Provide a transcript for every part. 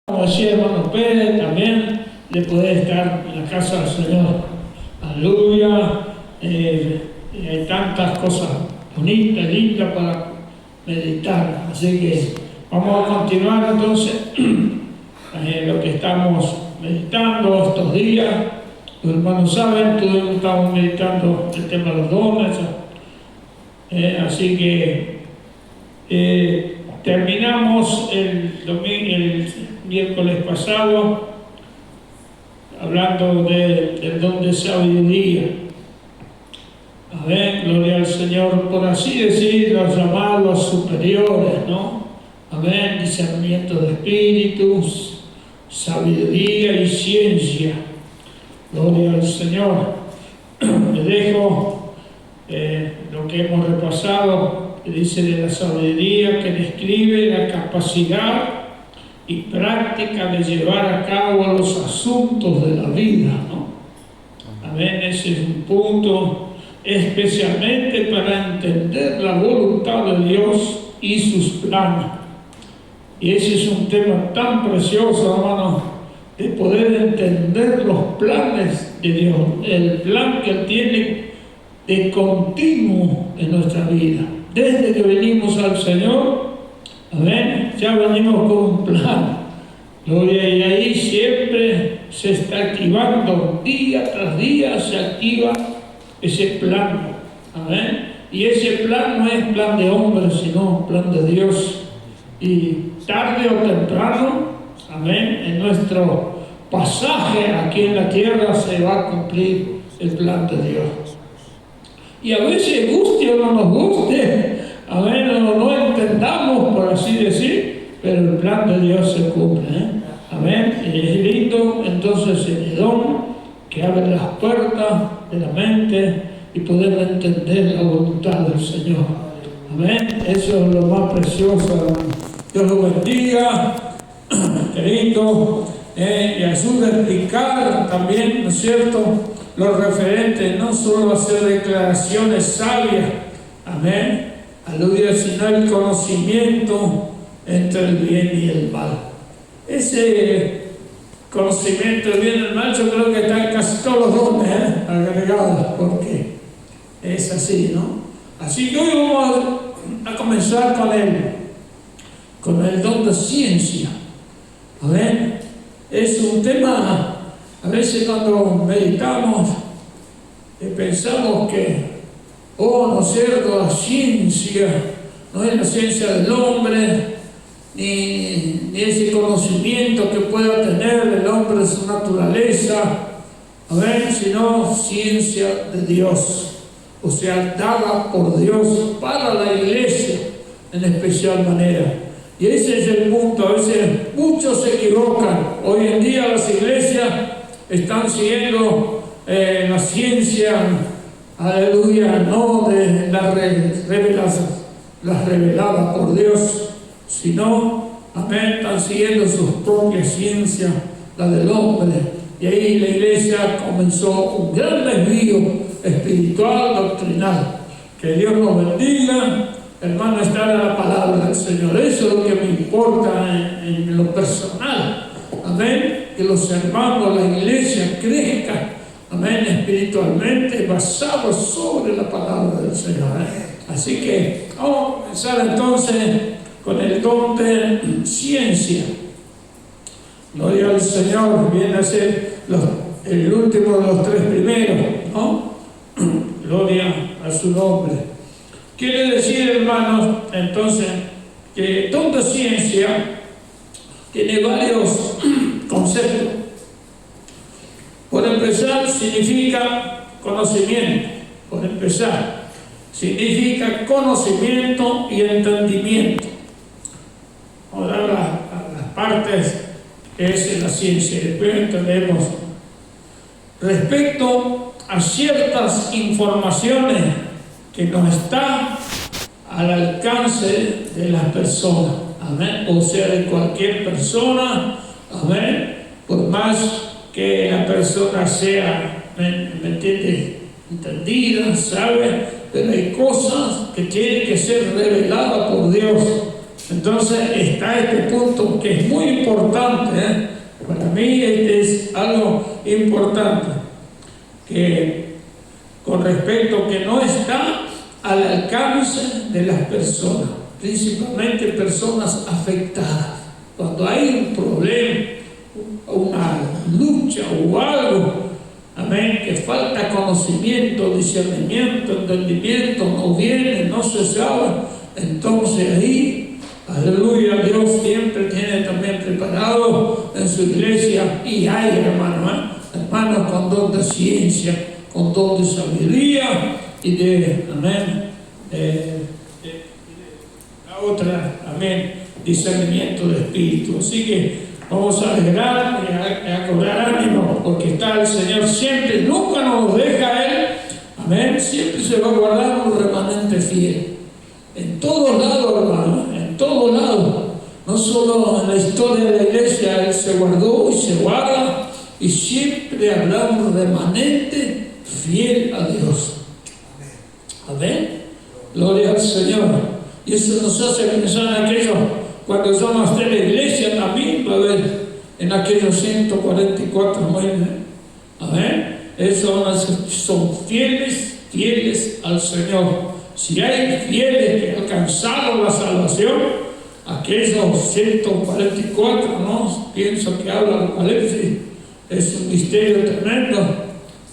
Como decía hermano Pérez, también de poder estar en la casa del Señor. Aleluya. Hay tantas cosas bonitas, lindas para meditar. Así que vamos a continuar entonces lo que estamos meditando estos días. Los hermanos saben, todos estamos meditando el tema de los dones. Así que terminamos el miércoles pasado hablando del don de sabiduría. Amén, gloria al Señor, por así decir, los llamados superiores, ¿no? Amén, discernimiento de espíritus, sabiduría y ciencia. Gloria al Señor. Le dejo lo que hemos repasado, que dice de la sabiduría, que describe la capacidad y práctica de llevar a cabo los asuntos de la vida, ¿no? Amén, ese es un punto especialmente para entender la voluntad de Dios y sus planes. Y ese es un tema tan precioso, hermano, de poder entender los planes de Dios, el plan que Él tiene de continuo en nuestra vida. Desde que venimos al Señor, amén, ya venimos con un plan. Gloria, y ahí siempre se está activando, día tras día se activa ese plan. Amén. Y ese plan no es plan de hombre, sino plan de Dios. Y tarde o temprano, amén, en nuestro pasaje aquí en la tierra se va a cumplir el plan de Dios. Y a veces guste o no nos guste, amén, o no entendamos, por así decir, pero el plan de Dios se cumple, amén. Y es lindo entonces el don que abre las puertas de la mente y poder entender la voluntad del Señor. Amén. Eso es lo más precioso, hermano. Dios lo bendiga, querido, y ayude a explicar también, ¿no es cierto?, lo referente, no solo a hacer declaraciones sabias, amén, aleluya, sino el conocimiento entre el bien y el mal. Ese conocimiento del bien y el mal, yo creo que está en casi todos los dones agregados, porque es así, ¿no? Así que hoy vamos a comenzar con el don de ciencia. Amén. Es un tema, a veces cuando meditamos, pensamos que, ¿no es cierto?, la ciencia no es la ciencia del hombre, ni ese conocimiento que pueda tener el hombre de su naturaleza, amén, sino ciencia de Dios, o sea, dada por Dios para la iglesia en especial manera. Y ese es el punto. A veces muchos se equivocan. Hoy en día las iglesias están siguiendo la ciencia, aleluya, no de las reveladas por Dios, sino, amén, están siguiendo sus propias ciencias, la del hombre. Y ahí la iglesia comenzó un gran desvío espiritual, doctrinal. Que Dios nos bendiga, hermano, estar en la palabra del Señor. Eso es lo que me importa en lo personal. Amén. Que los hermanos, la iglesia crezca, amén, espiritualmente, basado sobre la palabra del Señor. Así que vamos a comenzar entonces con el don de ciencia. Gloria al Señor, viene a ser el último de los tres primeros, ¿no? Gloria a su nombre. Quiere decir, hermanos, entonces, que el don de ciencia tiene varios conceptos. Por empezar, significa conocimiento. Por empezar, significa conocimiento y entendimiento. Vamos a dar las partes que es la ciencia. Después entendemos respecto a ciertas informaciones que no están al alcance de las personas, amén, o sea, de cualquier persona, amén, por más que la persona sea, ¿me entiendes?, entendida, sabe, pero hay cosas que tienen que ser reveladas por Dios. Entonces está este punto que es muy importante, mí es algo importante, que con respecto que no está al alcance de las personas, principalmente personas afectadas. Cuando hay un problema, una lucha o algo, amén, que falta conocimiento, discernimiento, entendimiento, no viene, no se sabe, entonces ahí, aleluya, Dios siempre tiene también preparado en su iglesia, y hay hermanos con don de ciencia, con don de sabiduría y de, amén, la otra, amén, discernimiento de espíritu. Así que vamos a alegrar y a cobrar ánimo, porque está el Señor siempre, nunca nos deja Él, amén, siempre se va a guardar un remanente fiel. En todos lados, hermano, en todos lados, no solo en la historia de la iglesia, Él se guardó y se guarda, y siempre habrá un remanente fiel a Dios. Amén. Gloria al Señor. Y eso nos hace pensar en aquello, cuando somos de la iglesia también va a haber en aquellos 144 muelles. Amén. Esos son fieles al Señor. Si hay fieles que alcanzaron la salvación, aquellos 144, ¿no? Pienso que habla de Apocalipsis, es un misterio tremendo,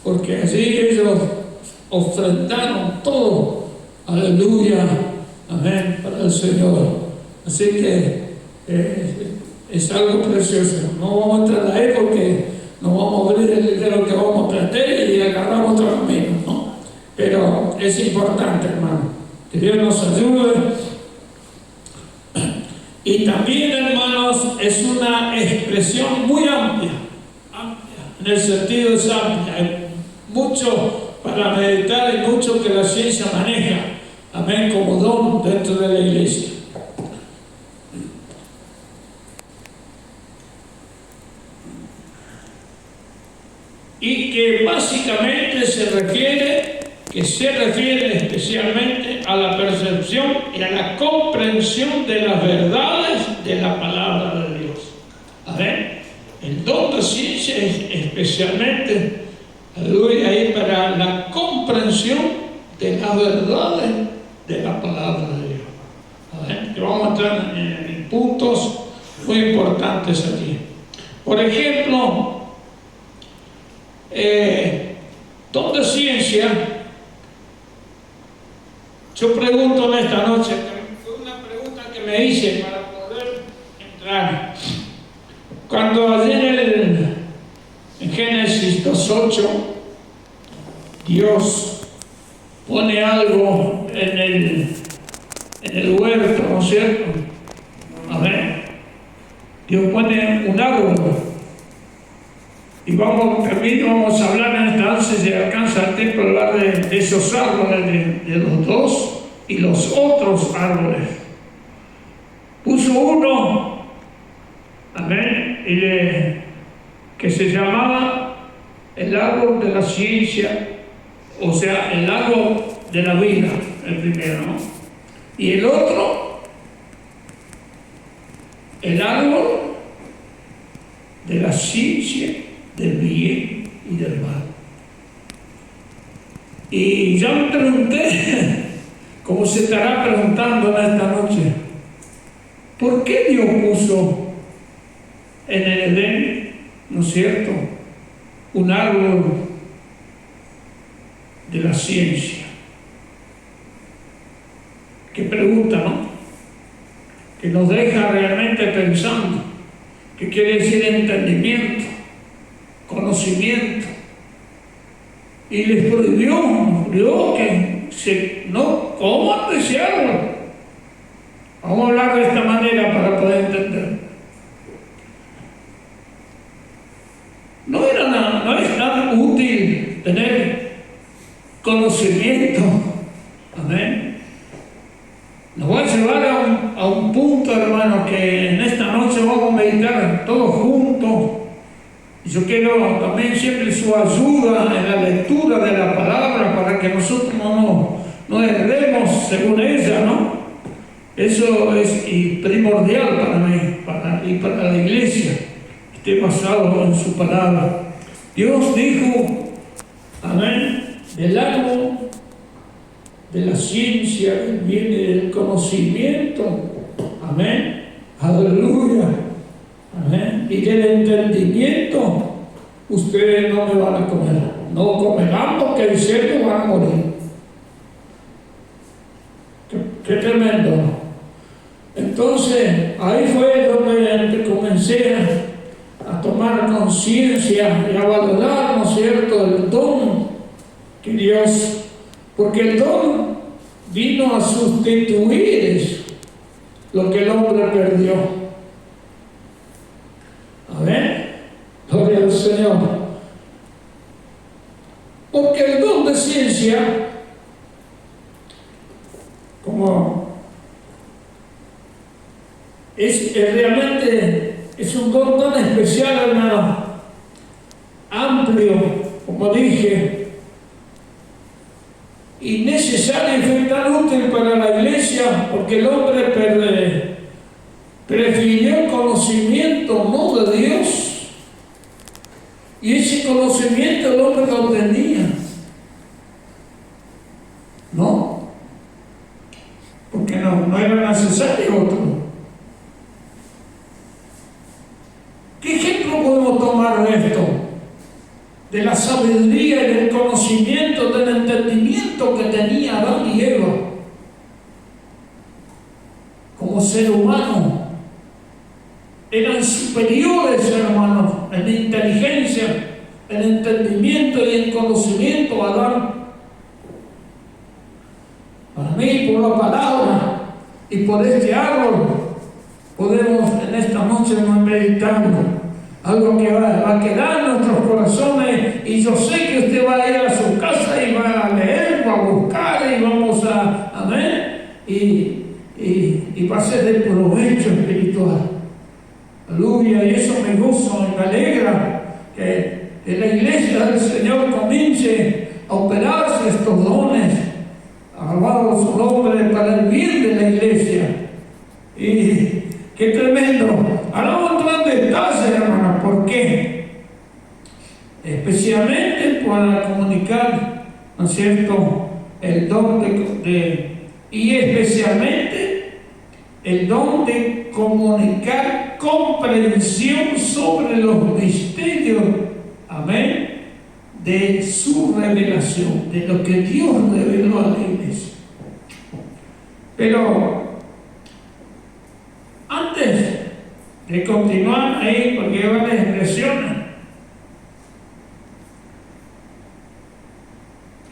porque allí ellos ofrendaron todo, aleluya, amén, para el Señor. Así que es algo precioso. No vamos a entrar ahí porque no vamos a abrir el libro que vamos a aprender y agarramos otro camino, ¿no? Pero es importante, hermano, que Dios nos ayude. Y también, hermanos, es una expresión muy amplia, en el sentido es amplia. Hay mucho para meditar y mucho que la ciencia maneja, amén, como don dentro de la iglesia. Y que básicamente se refiere especialmente a la percepción y a la comprensión de las verdades de la palabra de Dios. Amén. El don de ciencia es especialmente, aleluya, ahí para la comprensión de las verdades de la palabra de Dios. Amén. Que vamos a entrar en puntos muy importantes aquí. Por ejemplo, don de ciencia, yo pregunto en esta noche, fue una pregunta que me hice para poder entrar. Cuando ayer en Génesis 2:8, Dios pone algo en el huerto, ¿no es cierto? Amén. Dios pone un árbol. Y también vamos a hablar en esta noche, si alcanza el tiempo, hablar de esos árboles, de los dos y los otros árboles. Puso uno, amén, que se llamaba el árbol de la ciencia, o sea, el árbol de la vida, el primero, ¿no? Y el otro, el árbol de la ciencia del bien y del mal. Y yo me pregunté, como se estará preguntando en esta noche, ¿por qué Dios puso en el Edén, ¿no es cierto?, un árbol de la ciencia? Qué pregunta, ¿no? Que nos deja realmente pensando. ¿Qué quiere decir entendimiento? Conocimiento. Y les prohibió que no coman de ese árbol. Vamos a hablar de esta manera para poder entender. No es tan útil tener conocimiento. Amén. Nos va a llevar a un punto, hermano, que en esta noche vamos a meditar todos juntos. Y yo quiero también siempre su ayuda en la lectura de la palabra para que nosotros no erremos según ella, ¿no? Eso es primordial para mí y para la iglesia. esté basado en su palabra. Dios dijo, amén, del árbol de la ciencia viene del conocimiento, amén, aleluya, amén, y del entendimiento ustedes no me van a comer, no comerán porque diciendo van a morir. Qué tremendo, ¿no? Entonces ahí fue donde comencé a tomar conciencia y a valorar, ¿no es cierto?, el don que Dios, porque el don vino a sustituir lo que el hombre perdió. Amén. Gloria al Señor. Porque el don de ciencia, como realmente es un don tan especial, hermano, amplio, como dije, y necesario y fue tan útil para la iglesia, porque el hombre prefirió el conocimiento no de Dios, y ese conocimiento el hombre lo tenía, ¿no? Porque no era necesario otro. ¿Qué ejemplo podemos tomar de esto? De la sabiduría y del conocimiento, del entendimiento que tenía Adán y Eva como ser humano. Eran superiores, hermanos, en inteligencia, en entendimiento y en conocimiento a Adán. Para mí, por la palabra y por este árbol, podemos en esta noche meditar algo que va a quedar en nuestros corazones, y yo sé que usted va a ir a su casa y va a leer, va a buscar y vamos a ver y va a ser de provecho espiritual. Aleluya, y eso me gozo y me alegra que la iglesia del Señor comience a operarse estos dones, alabado su nombre, para el bien de la iglesia. Y qué tremendo. Ahora vamos a entrar en detalle, hermano. ¿Por qué? Especialmente para comunicar, ¿no es cierto?, el don y especialmente el don de comunicar comprensión sobre los misterios, amén, de su revelación, de lo que Dios reveló a la iglesia. Pero antes de continuar ahí, porque hay varias expresiones,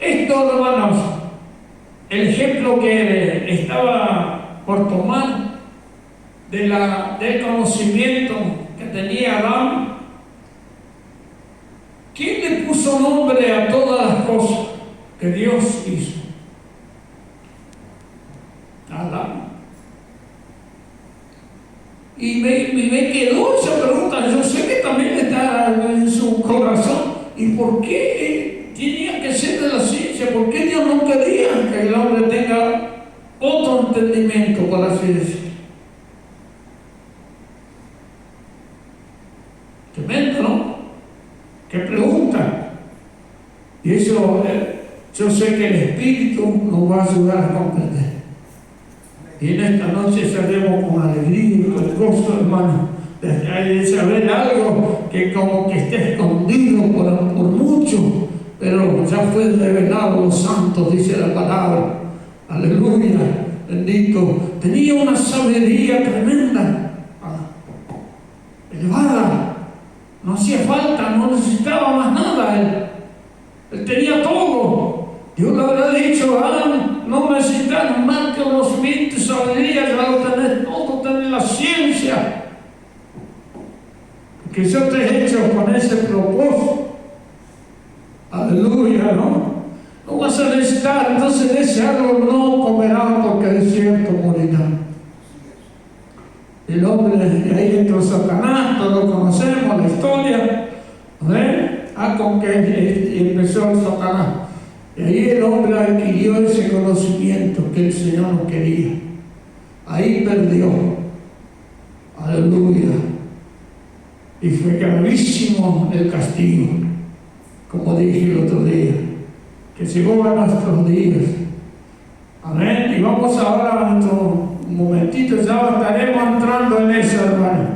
esto, hermanos, el ejemplo que estaba por tomar del conocimiento que tenía Adán, ¿quién le puso nombre a todas las cosas que Dios hizo? Adán. Y me quedó esa pregunta. Yo sé que también está en su corazón. ¿Y por qué tenía que ser de la ciencia? ¿Por qué Dios no quería que el hombre tenga otro entendimiento, por así decirlo? Tremendo, ¿no? ¿Qué pregunta? Y eso yo sé que el Espíritu nos va a ayudar a comprender. Y en esta noche saldremos con alegría y con gozo, hermano, de saber algo que como que está escondido por mucho, pero ya fue revelado a los santos, dice la palabra. Aleluya, bendito. Tenía una sabiduría tremenda, elevada. No hacía falta, no necesitaba más nada. Él tenía todo. Dios le habrá dicho: no necesitas más que conocimiento y sabiduría, ya lo tenés todo, tenés la ciencia. Porque yo te he hecho con ese propósito. Aleluya, ¿no? No vas a necesitar, entonces de ese árbol no comerán, porque de cierto morirán. El hombre, ahí entró Satanás, todos conocemos la historia, con que empezó el Satanás. Y ahí el hombre adquirió ese conocimiento que el Señor no quería. Ahí perdió. Aleluya. y fue gravísimo el castigo, como dije el otro día, que llegó a nuestros días. Amén. Y vamos ahora un momentito, ya estaremos entrando en eso, hermano.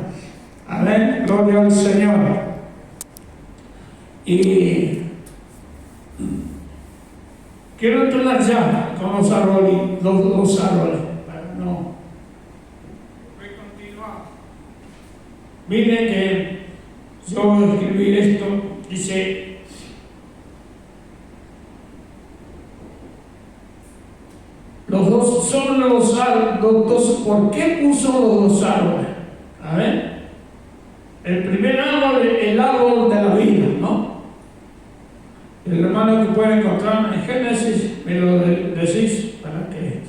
Amén. Gloria al Señor. Y quiero entrar ya con los árboles, los árboles, para no continuar. Miren que yo escribí esto, dice: los dos son los árboles. ¿Por qué puso los dos árboles? A ver, el primer árbol es el árbol de la vida, ¿no? El hermano que puede encontrar en Génesis, me lo decís para que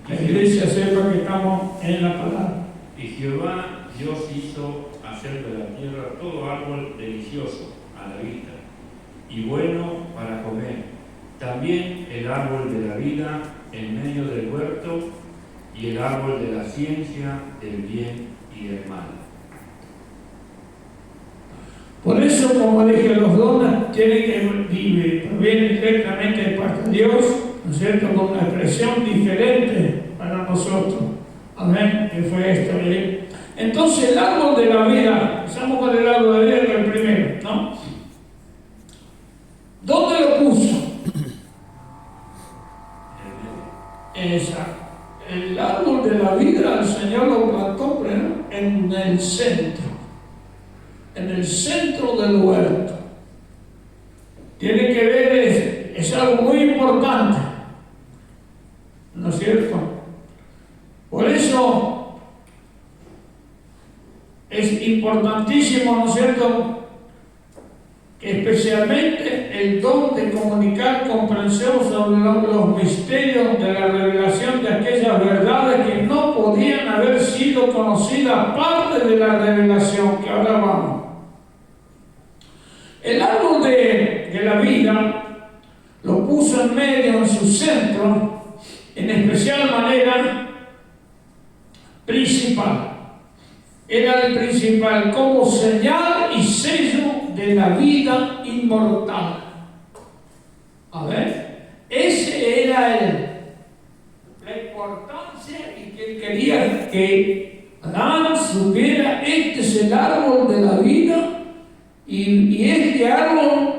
la iglesia sepa que estamos en la palabra. Y Jehová Dios hizo hacer de la tierra todo árbol delicioso a la vista y bueno para comer, también el árbol de la vida en medio del huerto y el árbol de la ciencia del bien y del mal. Por eso, como dije, los dones tienen que vivir, provienen directamente de parte de Dios, ¿no es cierto?, con una expresión diferente para nosotros. Amén, que fue esto. Entonces, el árbol de la vida, empezamos con el árbol de la vida, que es el primero, ¿no? ¿Dónde lo puso? Exacto. El árbol de la vida, el Señor lo plantó en el centro. En el centro del huerto. Tiene que ver, es algo muy importante, ¿no es cierto? Por eso es importantísimo, ¿no es cierto?, que especialmente el don de comunicar comprensión sobre los misterios de la revelación de aquellas verdades que no podían haber sido conocidas parte de la revelación que ahora vamos. El árbol de la vida lo puso en medio, en su centro, en especial manera principal. Era el principal como señal y sello de la vida inmortal. A ver, ese era la importancia, y que él quería que Adán supiera: este es el árbol de la vida. Y este árbol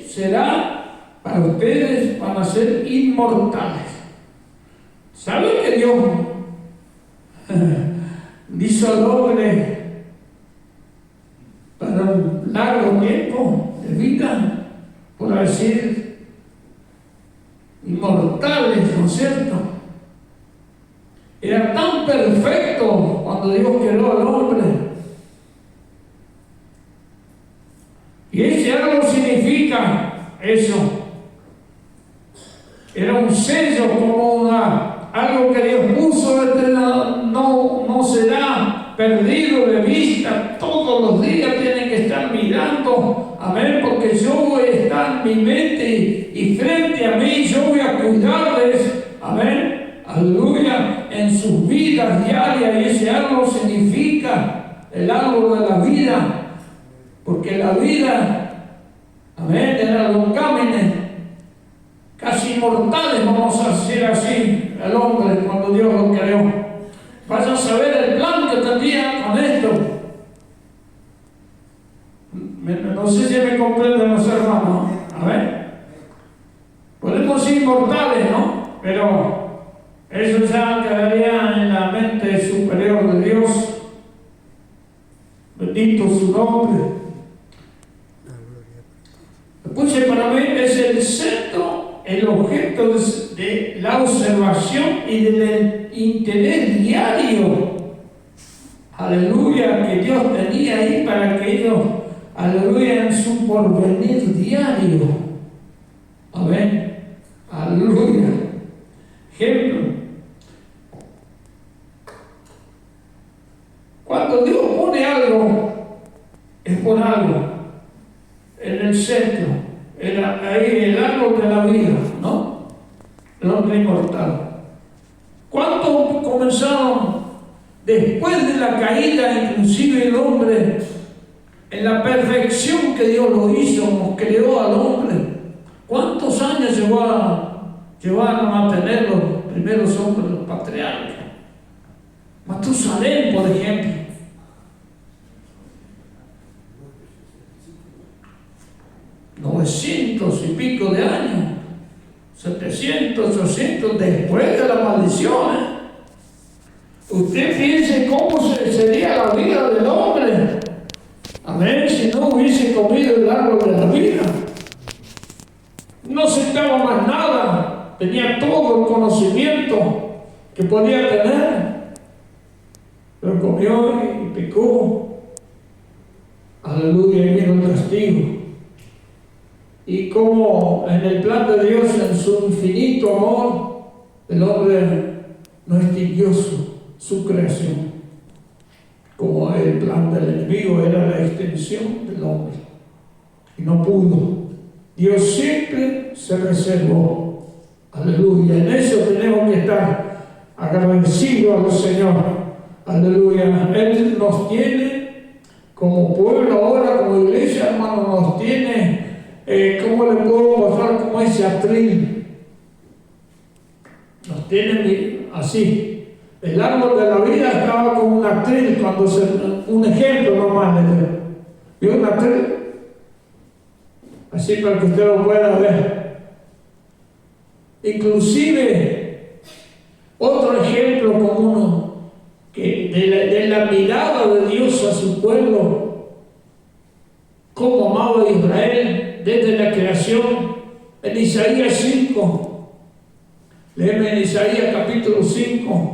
será para ustedes, van a ser inmortales. ¿Saben que Dios hizo al hombre para un largo tiempo de vida, por decir, inmortales, ¿no es cierto? Era tan perfecto cuando Dios creó al hombre. Y ese árbol significa eso. Era un sello, como algo que Dios puso, no será perdido de vista. Todos los días tienen que estar mirando, amén, porque yo voy a estar en mi mente y frente a mí yo voy a cuidarles, amén, aleluya, en sus vidas diarias. Y ese árbol significa el árbol de la vida. Porque la vida, amén, era los cámenes, casi inmortales, vamos a decir así, el hombre cuando Dios lo creó. Vayan a saber el plan que tenía con esto. No sé si me comprenden los hermanos, amén. Podemos ser inmortales, ¿no? Pero eso ya quedaría en la mente superior de Dios. Bendito su nombre. Pues para mí es el centro, el objeto de la observación y del interés diario, aleluya, que Dios tenía ahí para que ellos, aleluya, en su porvenir diario. Amén, aleluya. Ejemplo, cuando Dios pone algo, es por algo. En el centro, era ahí el árbol de la vida, ¿no? El hombre inmortal. ¿Cuántos comenzaron después de la caída? Inclusive el hombre en la perfección que Dios lo hizo, nos creó al hombre. ¿Cuántos años llevaron a tener los primeros hombres, los patriarcas? Matusalén, por ejemplo. 900 y pico de años, 700, 800 después de la maldición. Usted piense cómo sería la vida del hombre. Amén, si no hubiese comido el árbol de la vida. No sentaba más nada, tenía todo el conocimiento que podía tener, pero comió y pecó. Aleluya, y vino el castigo. Y como en el plan de Dios, en su infinito amor, el hombre no extinguió su creación. Como el plan del enemigo era la extensión del hombre. Y no pudo. Dios siempre se reservó. Aleluya. En eso tenemos que estar agradecidos al Señor. Aleluya. Él nos tiene como pueblo ahora, como iglesia, hermano, nos tiene. ¿Cómo le puedo mostrar como ese atril? Nos tiene así. El árbol de la vida estaba como un atril, un ejemplo nomás. ¿Vio un atril? Así para que usted lo pueda ver. Inclusive, otro ejemplo común que de la mirada de Dios a su pueblo, cómo amaba a Israel desde la creación, en Isaías 5. Léeme en Isaías capítulo 5.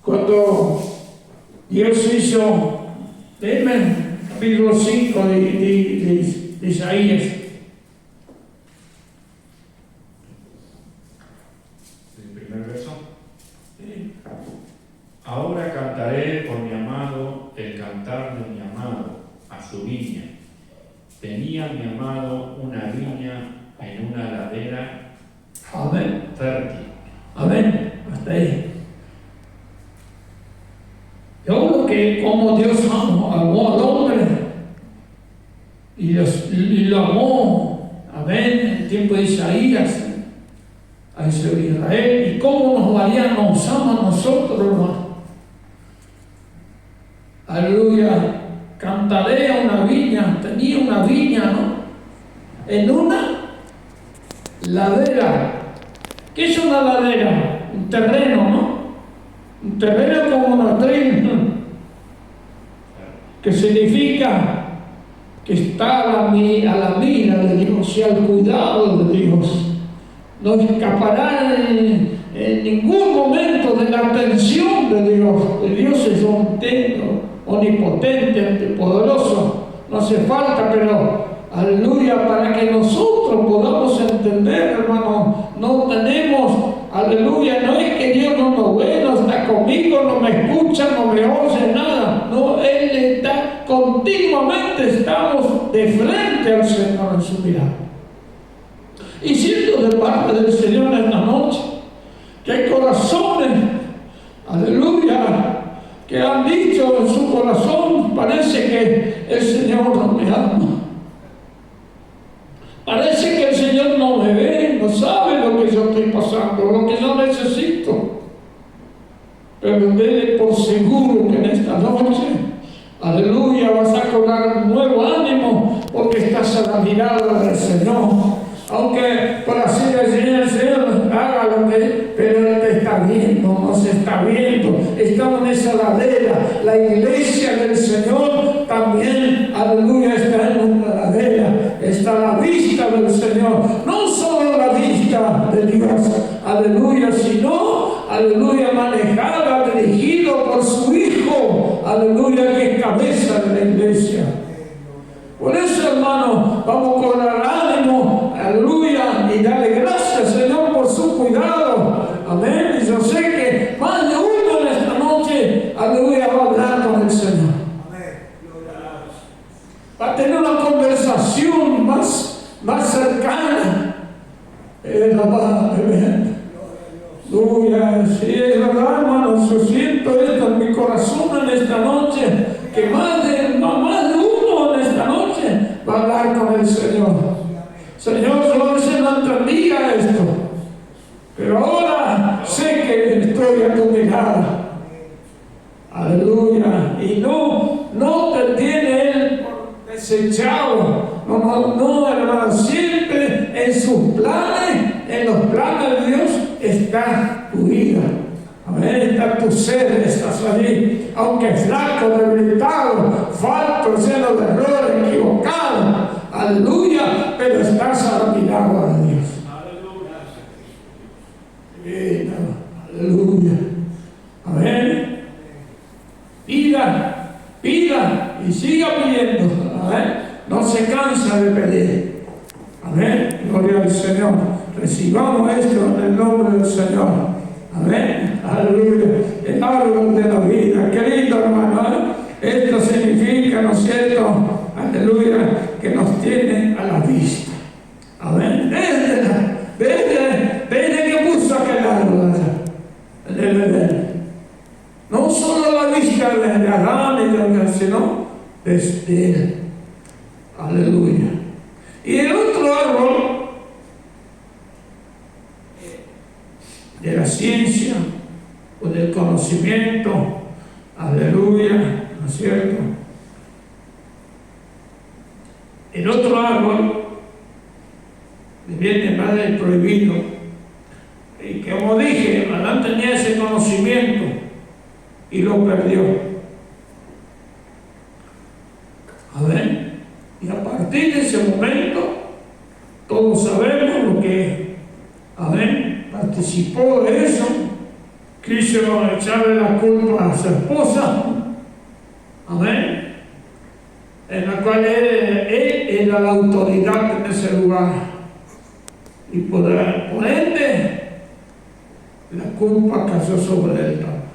Cuando Dios hizo, léeme capítulo 5 de Isaías. El primer verso. Sí. Ahora cantaré por mi amado el cantar de mi amado a su viña. Tenía mi amado una viña en una ladera. Amén. Fértil. Amén. Hasta ahí. Yo creo que como Dios amó al hombre y lo amó, amén, en el tiempo de Isaías, a ese Israel, y cómo nos ama a nosotros, hermano. Aleluya. Cantaré a una viña, tenía una viña, ¿no? En una ladera. ¿Qué es una ladera? Un terreno, ¿no? Un terreno como un atril, que significa que está a la mira de Dios y al cuidado de Dios. No escapará en ningún momento de la atención de Dios. Dios es omnipotente, poderoso. No hace falta, pero aleluya, para que nosotros podamos entender, hermano, no tenemos, aleluya, no es que Dios no nos ve, no está conmigo, no me escucha, no me oye, nada. No, Él está continuamente, estamos de frente al Señor en su mirada. Y siento de parte del Señor esta noche que hay corazones, aleluya, que han dicho en su corazón, parece que el Señor no me ama. Parece que el Señor no me ve, no sabe lo que yo estoy pasando, lo que yo necesito. Pero déle por seguro que en esta noche, aleluya, vas a cobrar un nuevo ánimo porque estás a la mirada del Señor. Aunque por así decir el Señor haga lo que, pero Él te está viendo, nos está viendo. Estamos en esa ladera. La iglesia del Señor también, aleluya, está en una ladera. Está a la vista del Señor. No solo la vista de Dios, aleluya, sino, aleluya, manejada, dirigido por su Hijo, aleluya, que es cabeza de la iglesia. Por eso, hermano, vamos a cobrar ánimo, aleluya, y darle gracias, Señor, por su cuidado. Amén. Y yo sé que más de uno en esta noche, aleluya, va a hablar con el Señor. Va a tener una conversación más cercana. Aleluya. Sí, es verdad, hermano, yo siento esto en mi corazón en esta noche, que más de del Señor. Señor, yo a veces no entendía esto, pero ahora sé que estoy a tu mirada. Aleluya. Y no te tiene Él desechado. No, hermano. Siempre en sus planes, en los planes de Dios, está tu vida. Amén. Está tu ser, estás allí. Aunque flaco, debilitado, falto, lleno de errores, equivocado. Aleluya. Pero estás a la mirada de Dios. Aleluya. Amén. Pida y siga pidiendo. Amén. No se cansa de pedir. Amén. Gloria al Señor. Recibamos esto en el nombre del Señor. Amén. Aleluya. El árbol de la vida. Qué lindo, hermano. Esto significa, ¿no es cierto? Aleluya. Que nos tiene a la vista. Amén. Desde que puso aquel árbol allá, en el Edén. No solo la vista de Adán y de Dios, sino desde Él. Aleluya. Y el otro árbol de la ciencia o del conocimiento, aleluya, ¿no es cierto? El otro árbol viene más del prohibido. Y como dije, Adán tenía ese conocimiento y lo perdió. Amén. Y a partir de ese momento, todos sabemos lo que, amén, participó de eso, quiso echarle la culpa a su esposa, amén, en la cual él era la autoridad en ese lugar. Y por ende, la culpa cayó sobre él también.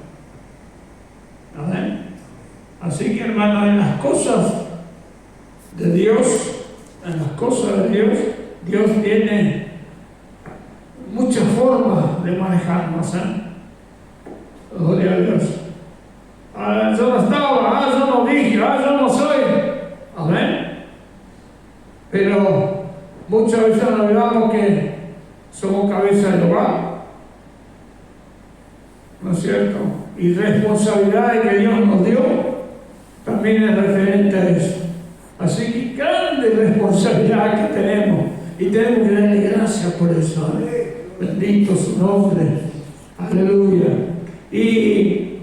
Amén. Así que, hermano, en las cosas de Dios, Dios tiene muchas formas de manejarnos. Gloria a Dios. Yo no estaba, yo no dije, yo no soy. Amén. Pero muchas veces nos olvidamos que somos cabeza de hogar. ¿No es cierto? Y responsabilidad que Dios nos dio también es referente a eso. Así que grande responsabilidad que tenemos y tenemos que darle gracias por eso. Bendito su nombre. Aleluya. Y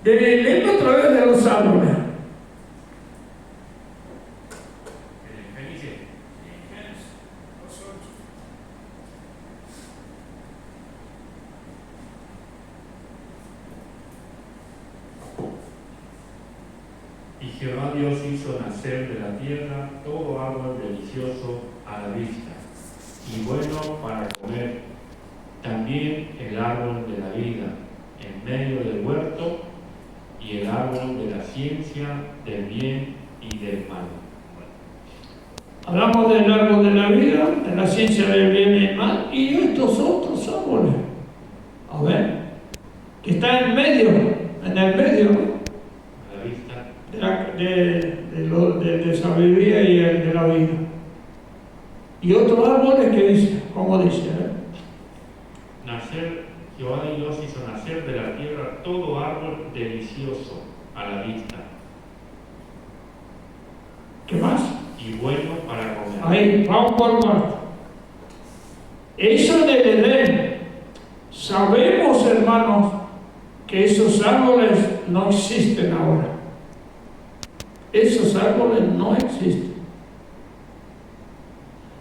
leemos otra vez de los árboles. Y Jehová Dios hizo nacer de la tierra todo árbol delicioso a la vista y bueno para comer, también el árbol de la vida en medio del huerto y el árbol de la ciencia del bien y del mal. Hablamos del árbol de la vida, de la ciencia del bien y del mal, y estos otros árboles, a ver, que están en el medio, ¿no? De sabiduría y el de la vida. Y otros árboles que dice, ¿cómo dice? Jehová Dios hizo nacer de la tierra todo árbol delicioso a la vista. ¿Qué más? Y bueno para comer. Ahí, vamos por parte. Eso del Edén, sabemos, hermanos, que esos árboles no existen ahora. Esos árboles no existen.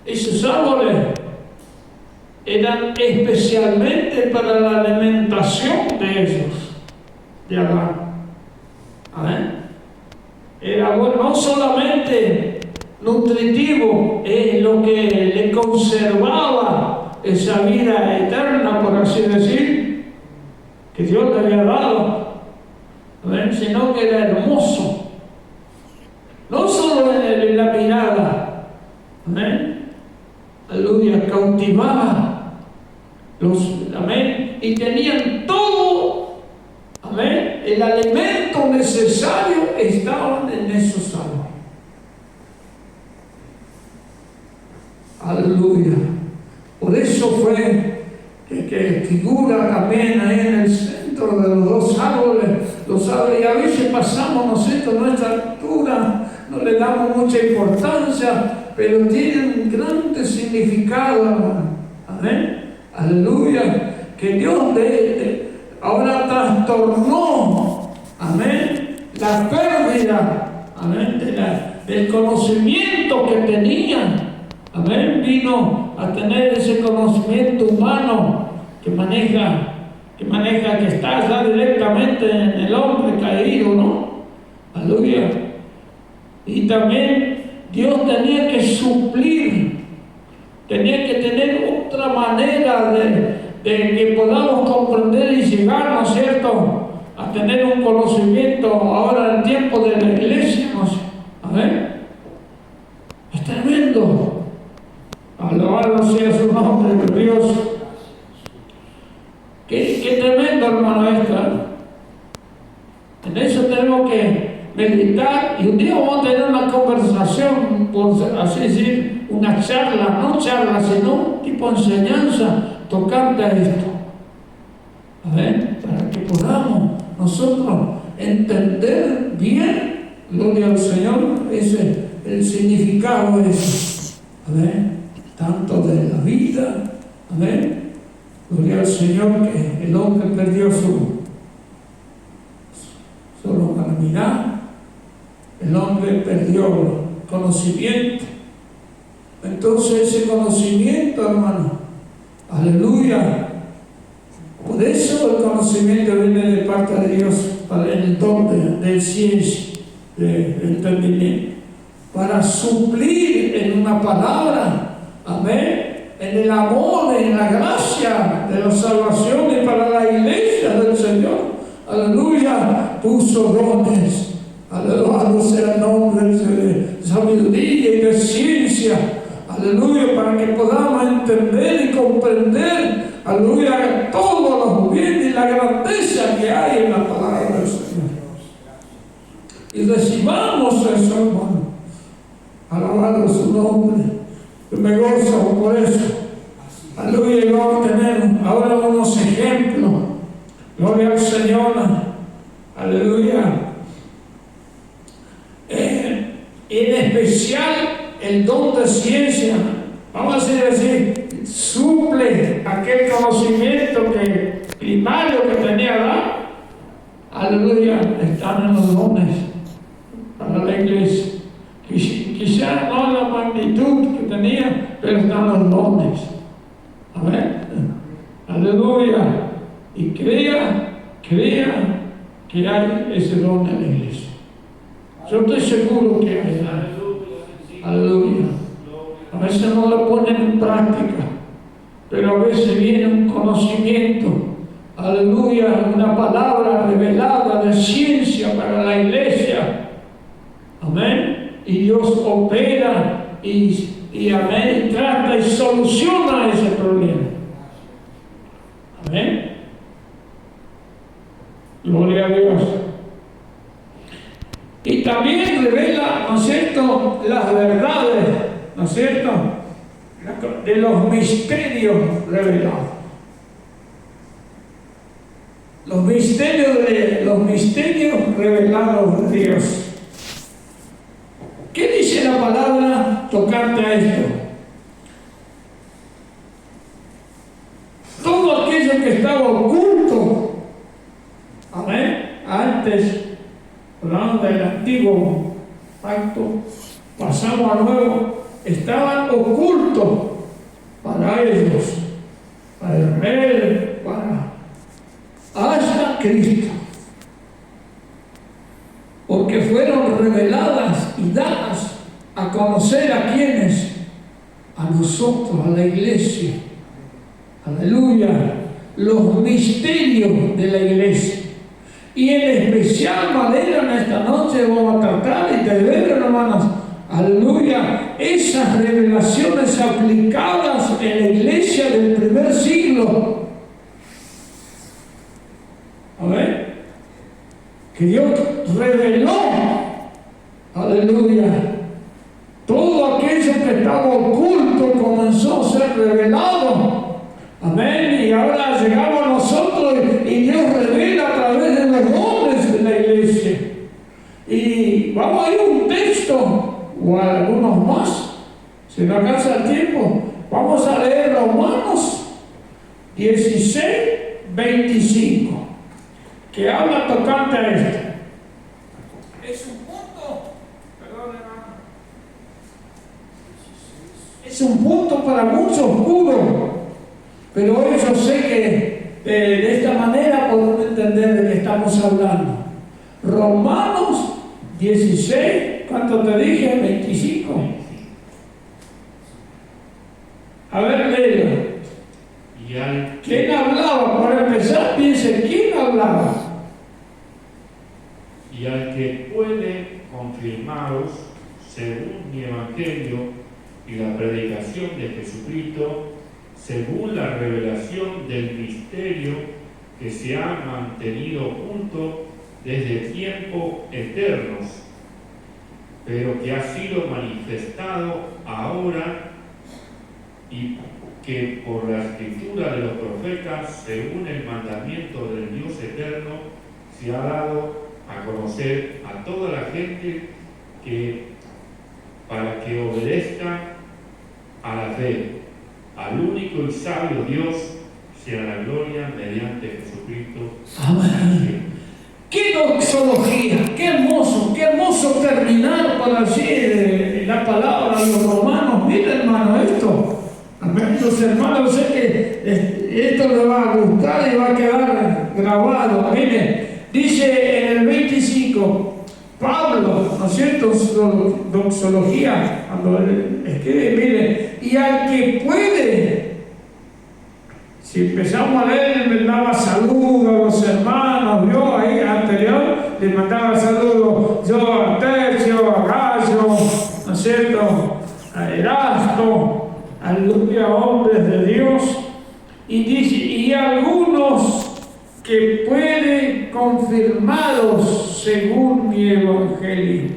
Esos árboles eran especialmente para la alimentación de ellos, de Adán. ¿Amén? Era bueno, no solamente nutritivo, es lo que le conservaba esa vida eterna, por así decir, que Dios le había dado, ¿amén? Sino que era hermoso. No solo en la mirada, amén, aleluya, cautivaba amén, y tenían todo, amén, el alimento necesario estaban en esos árboles. Aleluya. Por eso fue que figura también ahí en el centro de los dos árboles. Los árboles, y a veces pasamos nosotros nuestra altura, no le damos mucha importancia, pero tienen un gran significado, hermano. Amén. Aleluya. Que Dios ahora trastornó, amén, la pérdida, amén, del conocimiento que tenían. Amén. Vino a tener ese conocimiento humano que maneja, que está ya directamente en el hombre caído, ¿no? Aleluya. Y también Dios tenía que suplir, tenía que tener otra manera de que podamos comprender y llegar, ¿no es cierto?, a tener un conocimiento ahora en el tiempo de la iglesia, ¿no? Amén. Es tremendo. Alabado sea su nombre, Dios. Qué tremendo, hermano, esto. En eso tenemos que meditar, y un día vamos a tener una conversación, por así decir, una charla, no charla, sino tipo enseñanza tocante a esto. A ver, para que podamos nosotros entender bien, gloria al Señor, el significado de eso. A ver, tanto de la vida, a ver, gloria al Señor, que el hombre perdió su humanidad, el hombre perdió conocimiento. Entonces ese conocimiento, hermano, aleluya, por eso el conocimiento viene de parte de Dios, para el don de ciencia, de entendimiento, para suplir en una palabra, amén, en el amor, en la gracia de la salvación, y para la iglesia del Señor, aleluya, puso dones, aleluya, sea el nombre de sabiduría y de ciencia, aleluya, para que podamos entender y comprender, aleluya, todos los bienes y la grandeza que hay en la palabra del Señor. Y recibamos eso, hermano. Alabado su nombre. Yo me gozo por eso. Aleluya, y vamos a tener ahora unos ejemplos. Gloria al Señor. Aleluya. En especial el don de ciencia, vamos a decir, suple aquel conocimiento primario que tenía Adán. Aleluya, están en los dones para la iglesia. Quizás no la magnitud que tenía, pero están los dones. Amén. Aleluya. Y crea que hay ese don en la iglesia. Yo estoy seguro que hay. Aleluya. A veces no lo ponen en práctica, pero a veces viene un conocimiento, aleluya, una palabra revelada de ciencia para la iglesia. Amén. Y Dios opera y amén, y trata y soluciona ese problema. Amén. Gloria a Dios. Y también revela, ¿no es cierto?, las verdades, ¿no es cierto?, de los misterios revelados. Los misterios revelados de Dios. ¿Qué dice la palabra tocante a esto? Todo aquello que estaba oculto, amén, antes, hablando del antiguo pacto, pasamos al nuevo, estaban ocultos para ellos, para Israel, hasta Cristo, porque fueron reveladas y dadas a conocer a quienes, a nosotros, a la iglesia. Aleluya, los misterios de la iglesia. Y en especial manera en esta noche vamos a tratar y de ver, hermanos, aleluya, esas revelaciones aplicadas en la iglesia del primer siglo. Amén. Que Dios reveló, aleluya, todo aquello que que estaba oculto comenzó a ser revelado. Amén. Y ahora llegamos a nosotros y Dios revela a través de los dones de la iglesia. Y vamos a ir a un texto, o a algunos más, si no alcanza el tiempo. Vamos a leer Romanos 16, 25, que habla tocante a esto. Es un punto, perdón hermano, es un punto para muchos oscuro, pero hoy yo sé que de esta manera podemos entender de qué estamos hablando. Romanos 16, ¿cuánto te dije? 25. A ver, léelo. ¿Quién hablaba? Para empezar, piense, ¿quién hablaba? Y al que puede confirmaros, según mi evangelio y la predicación de Jesucristo, según la revelación del misterio que se ha mantenido oculto desde tiempos eternos, pero que ha sido manifestado ahora y que por la escritura de los profetas, según el mandamiento del Dios eterno, se ha dado a conocer a toda la gente para que obedezca a la fe, al único y sabio Dios, sea la gloria mediante Jesucristo. Amén. ¡Qué doxología! ¡Qué hermoso terminar por decir la palabra de los romanos! Mira, hermano, esto. Amén. Los hermanos, sé que esto les va a gustar y va a quedar grabado. Mire, dice en el 25, Pablo, ¿no es cierto? Su doxología, cuando él escribe, mire, y al que puede. Si empezamos a leer, le mandaba saludos a los hermanos, yo ahí anterior le mandaba saludos, yo a Tercio, a Gallo, ¿no es cierto? A Erasto, aleluya, hombres de Dios, y dice, y algunos que pueden confirmaros según mi evangelio.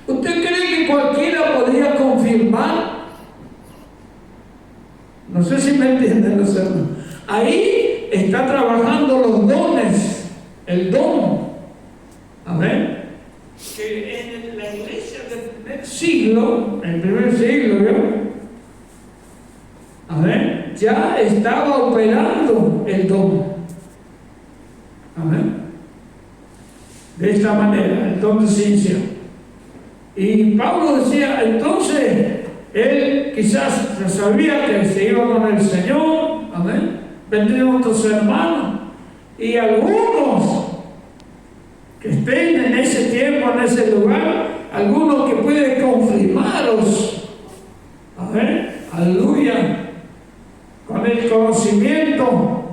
¿Usted cree que cualquiera podría confirmar? No sé si me entienden los hermanos. Ahí está trabajando los dones, el don. Amén. Que en la iglesia del primer siglo, ¿vio? Amén. Ya estaba operando el don. Amén. De esta manera, el don de ciencia. Y Pablo decía, entonces, él quizás ya sabía que se iba con el Señor, amén, vendrían otros hermanos, y algunos que estén en ese tiempo, en ese lugar, algunos que pueden confirmaros, amén, aleluya, con el conocimiento,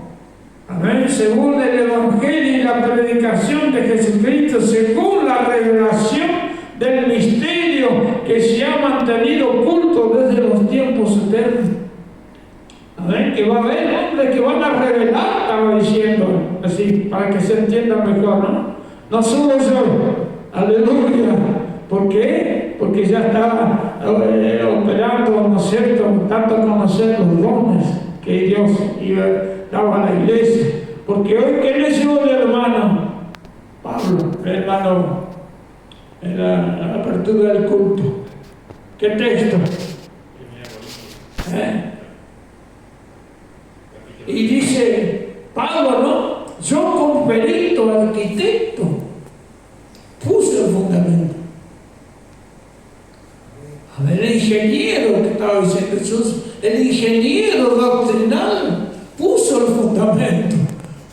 amén, según el Evangelio y la predicación de Jesucristo, según la revelación del misterio que se ha mantenido oculto desde los tiempos eternos. Amén, que va a haber hombres que van a revelar, estaba diciendo así, para que se entienda mejor, ¿no? No solo yo, aleluya. ¿Por qué? Porque ya está operando, ¿no es cierto?, tanto conocer los dones que Dios daba a la iglesia. Porque hoy, ¿qué le dio el hermano Pablo, el hermano, en la apertura del culto? ¿Qué texto? Y dice Pablo, ¿no? Yo como perito, arquitecto, puse el fundamento. A ver, el ingeniero que estaba diciendo Jesús, el ingeniero doctrinal puso el fundamento,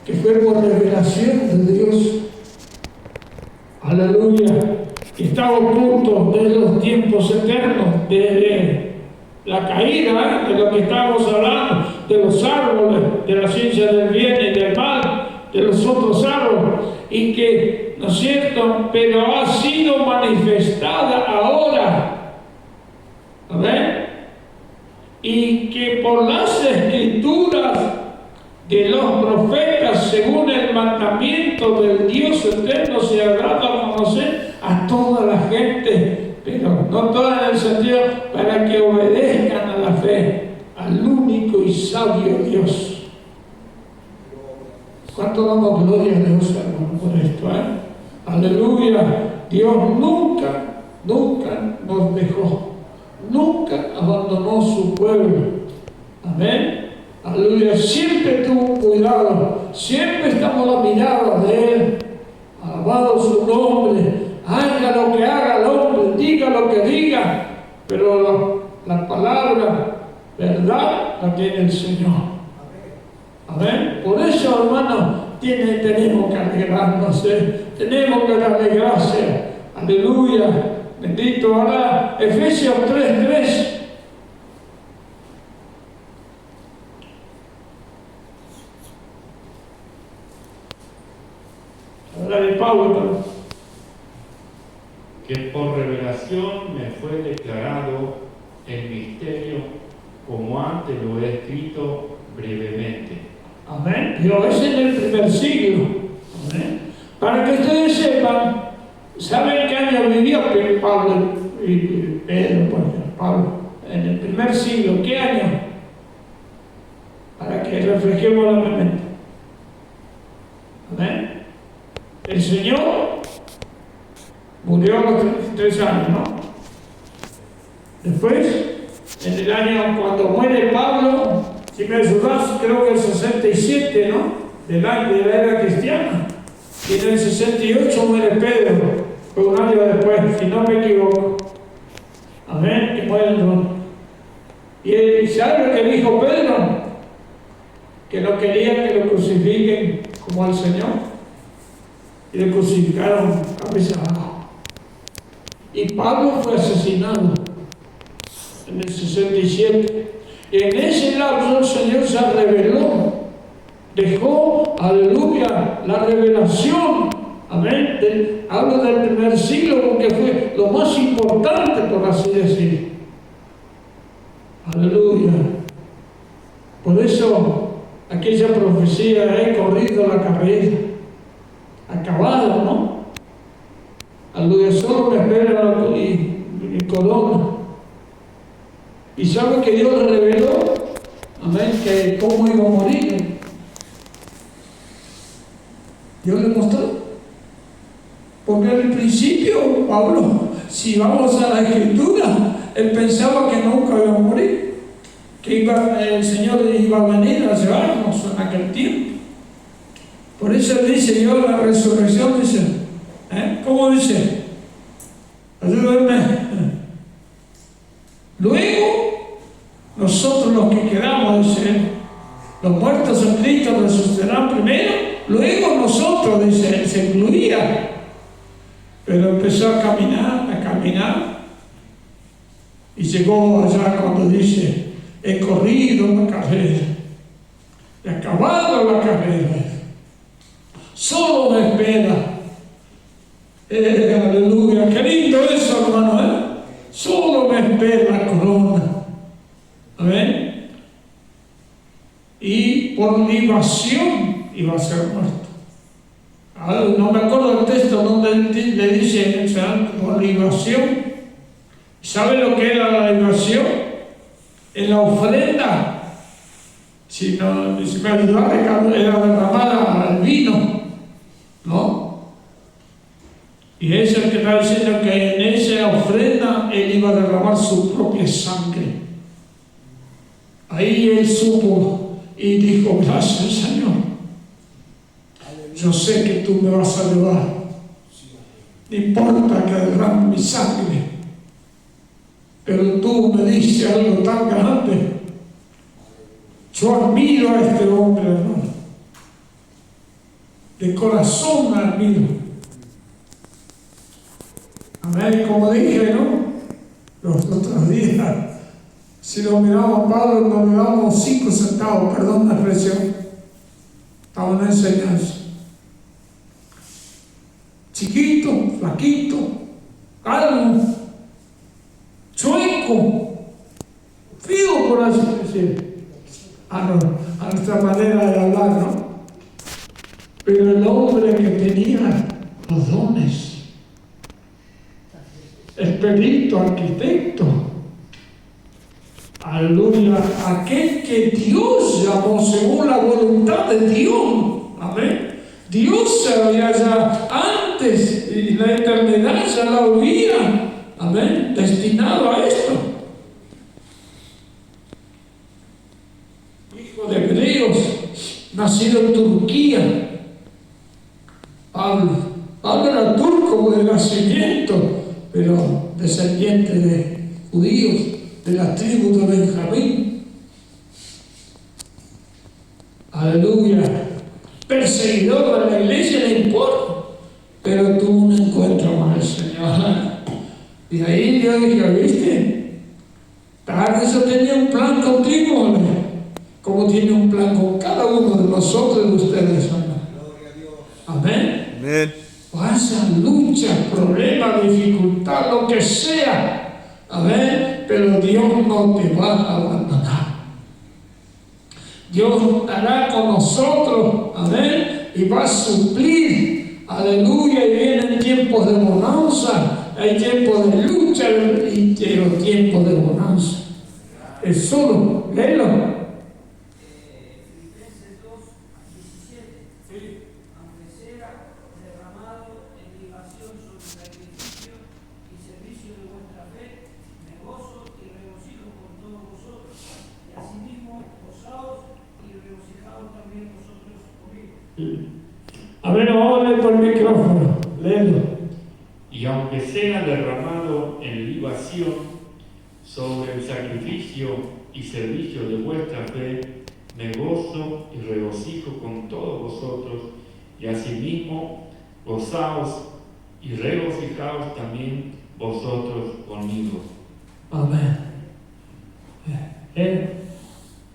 que fue por revelación de Dios. Aleluya. Que estaba oculto desde los tiempos eternos, desde la caída, de lo que estábamos hablando, de los árboles, de la ciencia del bien y del mal, de los otros árboles, y que, ¿no es cierto?, pero ha sido manifestada ahora. ¿Amén? Y que por las escrituras de los profetas, según el mandamiento del Dios eterno, se ha dado a conocer a toda la gente pero no todas en el sentido para que obedezcan a la fe, al único y sabio Dios. ¿Cuánto damos gloria a Dios, hermano, por esto? Aleluya. Dios nunca nos dejó, nunca abandonó su pueblo. Amén. Aleluya. Siempre tuvo cuidado, siempre estamos a la mirada de Él. Alabado su nombre. Haga lo que haga el hombre, diga lo que diga, pero la palabra, verdad, la tiene el Señor. Amén. Por eso, hermano, tenemos que alegrarnos, tenemos que darle gracias. Aleluya. Bendito. Ahora, Efesios 3:3. Habla de Pablo. Que por revelación me fue declarado el misterio, como antes lo he escrito brevemente. Amén. Pero es en el primer siglo. Amén. Para que ustedes sepan, ¿saben qué año vivió Pablo y Pedro? Pablo, en el primer siglo, ¿qué año? Para que reflejemos la mente. Amén. El Señor murió a los 33 años, ¿no? Después, en el año cuando muere Pablo, si me ayudas, creo que el 67, ¿no? De la era cristiana. Y en el 68 muere Pedro, fue un año después, si no me equivoco. Amén, que muere el Señor. Y ¿sabe lo que dijo Pedro? Que no quería que lo crucifiquen como al Señor. Y lo crucificaron cabeza abajo. Y Pablo fue asesinado en el 67. Y en ese lapso el Señor se reveló, dejó, aleluya, la revelación. Amén. Hablo del primer siglo porque fue lo más importante, por así decir. Aleluya. Por eso, aquella profecía, he corrido la carrera, acabado, ¿no? Aleluya, solo me espera mi corona. Y sabe que Dios le reveló, amén, que cómo iba a morir. Dios le mostró. Porque al principio, Pablo, si vamos a la Escritura, él pensaba que nunca iba a morir, que el Señor iba a venir a llevarnos en aquel tiempo. Por eso dice yo, la resurrección, dice, ¿cómo dice? Ayúdenme. Luego, nosotros los que quedamos, dice él, los muertos en Cristo resucitarán primero, luego nosotros, dice él, se incluía. Pero empezó a caminar, y llegó allá cuando dice, he corrido la carrera, he acabado la carrera, solo me espera. Aleluya, qué lindo eso, hermano, solo me espera la corona. Amén. Y por libación iba a ser muerto. No me acuerdo del texto donde le dice por libación. ¿Sabe lo que era la libación? En la ofrenda, si me ayudaba, era derramada al vino, ¿no? Y es el que está diciendo que en esa ofrenda él iba a derramar su propia sangre. Ahí él supo y dijo, gracias, Señor. Yo sé que tú me vas a ayudar. No importa que derrame mi sangre, pero tú me dices algo tan grande. Yo admiro a este hombre, hermano. De corazón me admiro. Amén, como dije, ¿no? Los otros días, si lo miramos a Pablo, lo miramos 5 centavos, perdón la expresión. Estaba en enseñanza. Chiquito, flaquito, calmo, chueco, frío, por así decir, a nuestra manera de hablar, ¿no? Pero el hombre que tenía los dones, el perito, arquitecto. Aleluya, aquel que Dios llamó según la voluntad de Dios. Amén. Dios sabía ya antes, y la eternidad ya la había, amén, destinado a esto. Hijo de hebreos, nacido en Turquía. Pablo era turco de nacimiento, pero descendiente de judíos, de la tribu de Benjamín. Aleluya. Perseguidor de la iglesia, no importa, pero tuvo un encuentro con el Señor. Y ahí Dios dijo, ¿viste? Tal vez eso tenía un plan contigo, ¿no? Como tiene un plan con cada uno de nosotros, de ustedes, ¿no? Amén. Amén. Pasa lucha, problema, dificultad, lo que sea. Amén. Pero Dios no te va a abandonar. Dios estará con nosotros. Amén. Y va a suplir. Aleluya. Y vienen tiempos de bonanza. Hay tiempos de lucha y tiempos de bonanza. Es solo, léelo. A ver, vamos a leer por el micrófono. Léelo. Y aunque sea derramado en libación sobre el sacrificio y servicio de vuestra fe, me gozo y regocijo con todos vosotros, y asimismo gozaos y regocijaos también vosotros conmigo. Amén.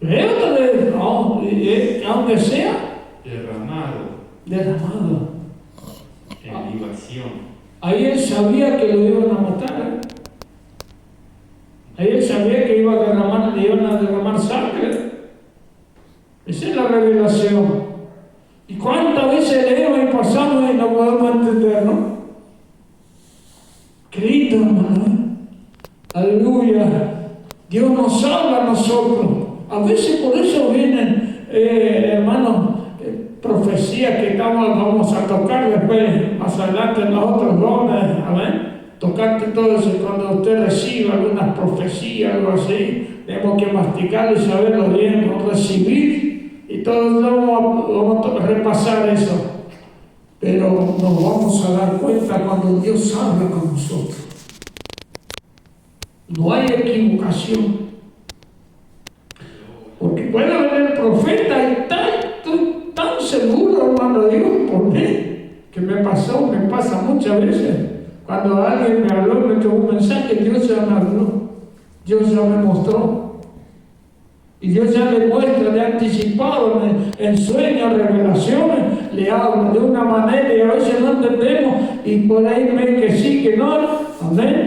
Léelo, no, aunque sea derramado en libación. Ahí él sabía que lo iban a matar. Ahí él sabía que le iban a derramar sangre. Esa es la revelación. ¿Y cuántas veces leemos y pasamos y no podemos entender, no? Cristo, hermano. Aleluya. Dios nos habla a nosotros. A veces por eso vienen, hermanos, profecías que vamos a tocar después, más adelante en los otros dones. Amén. Tocarte todo eso. Cuando usted reciba algunas profecías, algo así, tenemos que masticarlo y saberlo bien, no recibir. Y todos vamos a repasar eso. Pero nos vamos a dar cuenta cuando Dios habla con nosotros. No hay equivocación. Porque puede haber el profeta y tan seguro, hermano, Dios, por mí, que me pasa muchas veces. Cuando alguien me habló, me dio un mensaje, Dios ya me habló, Dios ya me mostró. Y Dios ya le muestra de anticipado en sueños, revelaciones, le habla de una manera y a veces no entendemos y por ahí ven que sí, que no. Amén.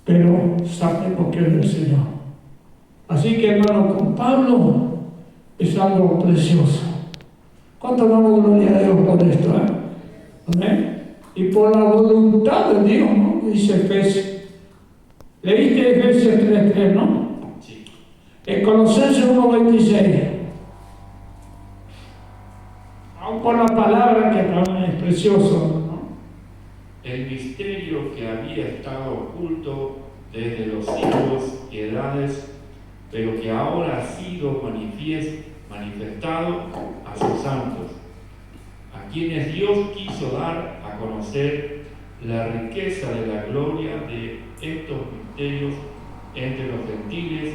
Pero sabemos que es del Señor. Así que, hermano, con Pablo es algo precioso. ¿Cuánto damos gloria a Dios por esto? Amén. Y por la voluntad de Dios, ¿no? Dice Efesios. ¿Leíste Efesios 3:3, no? Sí. En Colosenses 1:26. Aún por la palabra que también es precioso, ¿no? El misterio que había estado oculto desde los siglos y edades, pero que ahora ha sido manifestado a sus santos, a quienes Dios quiso dar a conocer la riqueza de la gloria de estos misterios entre los gentiles,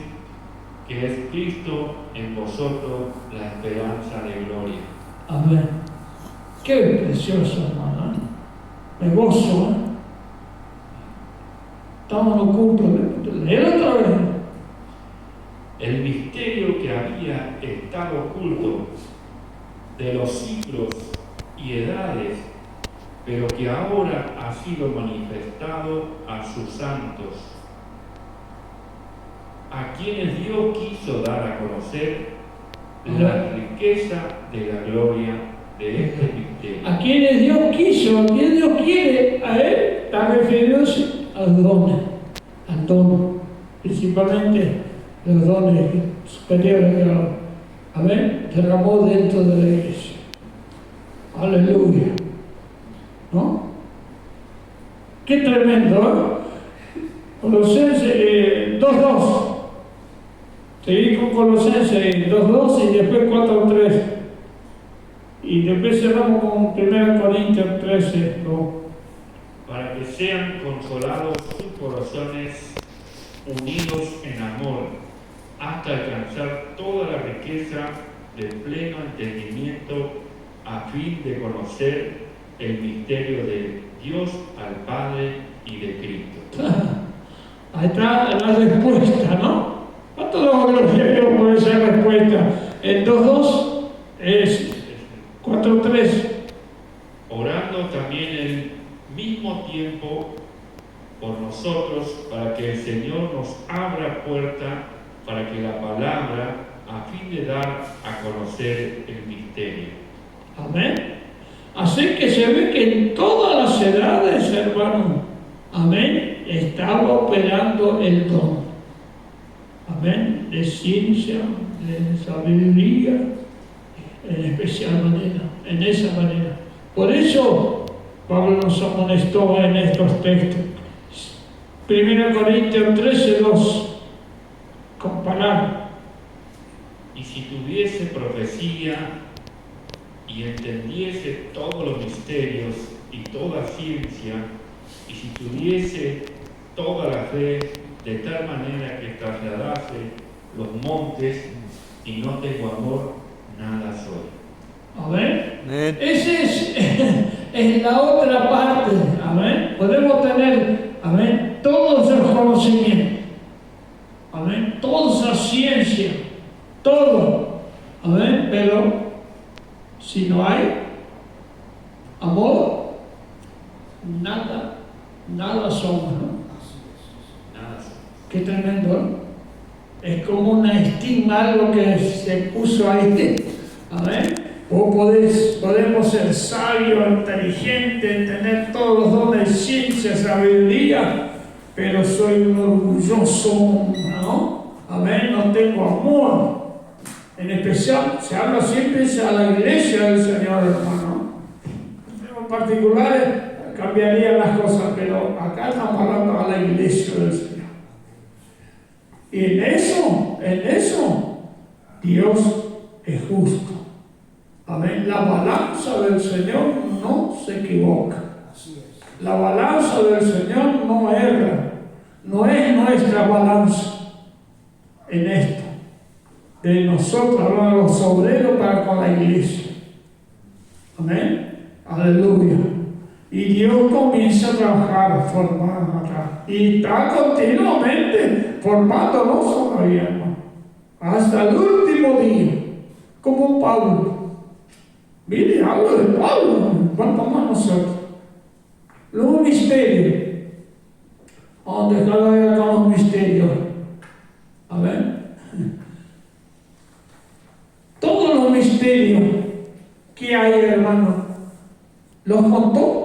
que es Cristo en vosotros, la esperanza de gloria. Amén. Qué precioso, hermano. Me gozo, ¿eh? Estamos ocultos. Léelo otra vez. El misterio que había estado oculto de los siglos y edades, pero que ahora ha sido manifestado a sus santos, a quienes Dios quiso dar a conocer la riqueza de la gloria de este misterio. A quienes Dios quiso, a quien Dios quiere, a Él está refiriéndose a los dones, al don, principalmente los dones superiores que derramó dentro de la iglesia. Aleluya. ¿No? Qué tremendo, ¿eh? Colosenses 2:2. Seguí con Colosenses 2:2 y después 4:3. Y después cerramos con 1 Corintios 13, ¿no? Para que sean consolados sus corazones unidos en amor, hasta alcanzar toda la riqueza del pleno entendimiento, a fin de conocer el misterio de Dios al Padre y de Cristo. Ahí está la respuesta, ¿no? ¿Cuánto damos gloria a Dios por esa respuesta? El 2:2 es 4:3. Orando también el mismo tiempo por nosotros, para que el Señor nos abra puerta para que la palabra, a fin de dar a conocer el misterio. Amén. Así que se ve que en todas las edades, hermano, amén, estaba operando el don. Amén. De ciencia, de sabiduría, en especial manera, en esa manera. Por eso Pablo nos amonestó en estos textos. 1 Corintios 13:2. Comparar. Y si tuviese profecía y entendiese todos los misterios y toda ciencia, y si tuviese toda la fe, de tal manera que trasladase los montes, y no tengo amor, nada soy. Amén. Esa es la otra parte. Amén. Podemos tener, amén, todos los conocimientos. Amén. Toda esa ciencia. Todo. Amén. Pero si no hay amor, nada somos, ¿no? Nada soy. Qué tremendo, ¿no? Es como una estigma, algo que se puso ahí. Amén. O podemos ser sabios, inteligentes, tener todos los dones de ciencia, sabiduría, pero soy un orgulloso, ¿no? Amén. No tengo amor. En especial, se habla siempre a la iglesia del Señor, hermano. En particular, cambiarían las cosas, pero acá estamos hablando a la iglesia del Señor. Y en eso, Dios es justo. Amén. La balanza del Señor no se equivoca. La balanza del Señor no erra. No es nuestra balanza en esto. De nosotros, hablando los obreros para con la iglesia. Amén. Aleluya. Y Dios comienza a trabajar, a formar acá. Y está continuamente formándonos todavía, hermano. Hasta el último día. Como Pablo. Mire, hablo de Pablo. ¿Cuánto más nosotros? Los misterios. Donde cada vez acá los misterios. Amén. Todos los misterios que hay, hermano, los contó.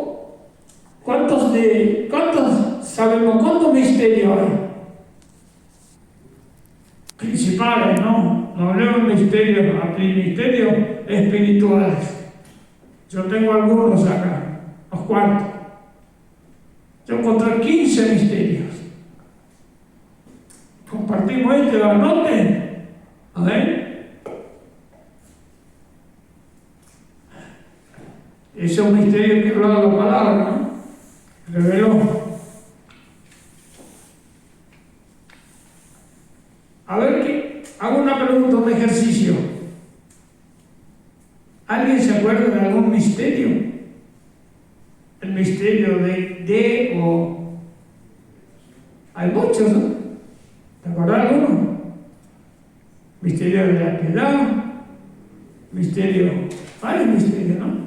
¿Cuántos sabemos cuántos misterios hay? Principales, ¿no? No hablemos de misterios espirituales. Yo tengo algunos acá, los cuantos. Yo encontré 15 misterios. Compartimos este, anoten. Amén. Ese es un misterio que habla la palabra, ¿no? Reveló. A ver, hago una pregunta, un ejercicio. ¿Alguien se acuerda de algún misterio? El misterio de o... Hay muchos, ¿no? ¿Te acuerdas de alguno? Misterio de la piedad. Misterio... Varios misterios, ¿no?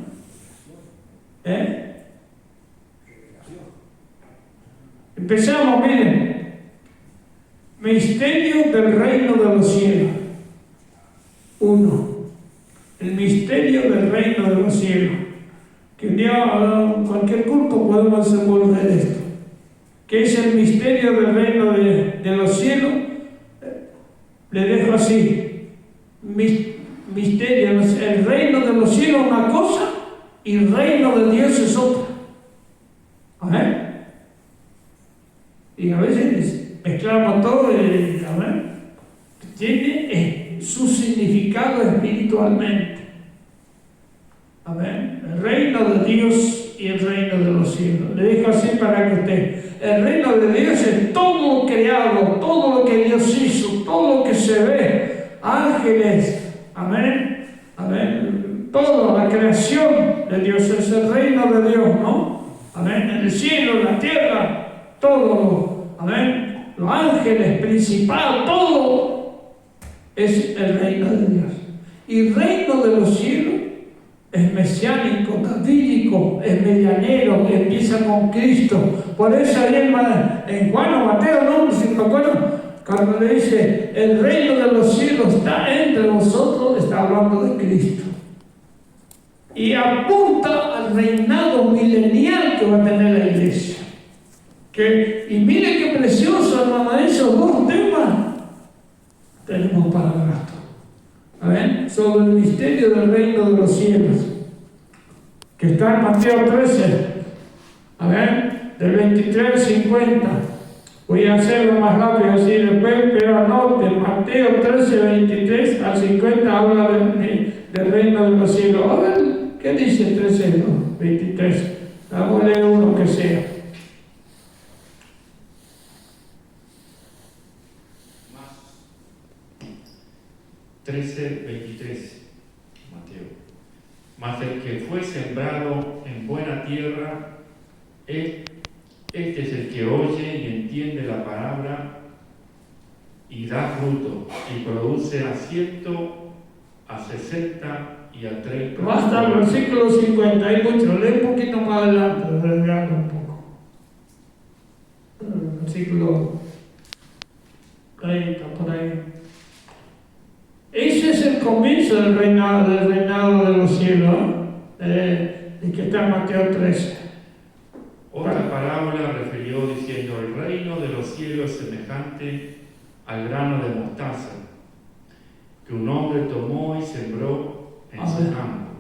Empezamos, miren. Misterio del reino de los cielos. 1. El misterio del reino de los cielos. que un día en cualquier culto podemos desenvolver esto, que es el misterio del reino de los cielos. Le dejo así, misterio, el reino de los cielos es una cosa y el reino de Dios es otra. Amén. Y a veces mezclamos todo y amén. Tiene su significado espiritualmente. Amén. El reino de Dios y el reino de los cielos. Le dejo así para que usted. El reino de Dios es todo lo creado, todo lo que Dios hizo, todo lo que se ve, ángeles, amén, amén, toda la creación de Dios es el reino de Dios, ¿no? Amén, en el cielo, la tierra, todo, amén, los ángeles, principal, todo es el reino de Dios. Y el reino de los cielos es mesiánico, davídico, es medianero, que empieza con Cristo. Por eso ahí en Juan o Mateo, no, si me acuerdo, cuando le dice, el reino de los cielos está entre vosotros, está hablando de Cristo. Y apunta al reinado milenial que va a tener la iglesia. Y mire qué precioso, hermano, esos dos temas tenemos para el rato. ¿Amén? Sobre el misterio del reino de los cielos, que está en Mateo 13, ¿amén? Del 23 al 50. Voy a hacerlo más rápido así después, pero anote, Mateo 13, 23 al 50 habla del reino de los cielos. A ver, ¿qué dice 13, no? 23? Vamos a leer uno que sea. 13, 23, Mateo. Mas el que fue sembrado en buena tierra, este es el que oye y entiende la palabra y da fruto, y produce a 100, a 60 y a 30. Basta el versículo 50, hay mucho, lee un poquito más adelante, regalo un poco. El versículo 30, por ahí. Ese es el comienzo del reinado de los cielos, el que está en Mateo 13. Otra parábola refirió diciendo: el reino de los cielos es semejante al grano de mostaza, que un hombre tomó y sembró en su campo,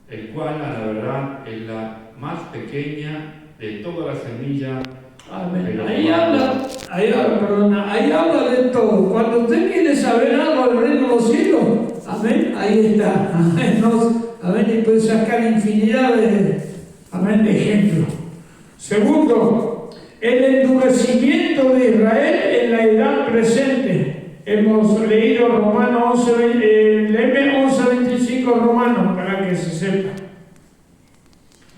el cual a la verdad es la más pequeña de todas las semillas. Amén. Ahí habla de todo. Cuando usted quiere saber algo del reino de los cielos, amén, ahí está. Amén, amén, y puede sacar infinidad de ejemplos. Segundo, el endurecimiento de Israel en la edad presente. Hemos leído Romanos 11:25 Romanos, para que se sepa.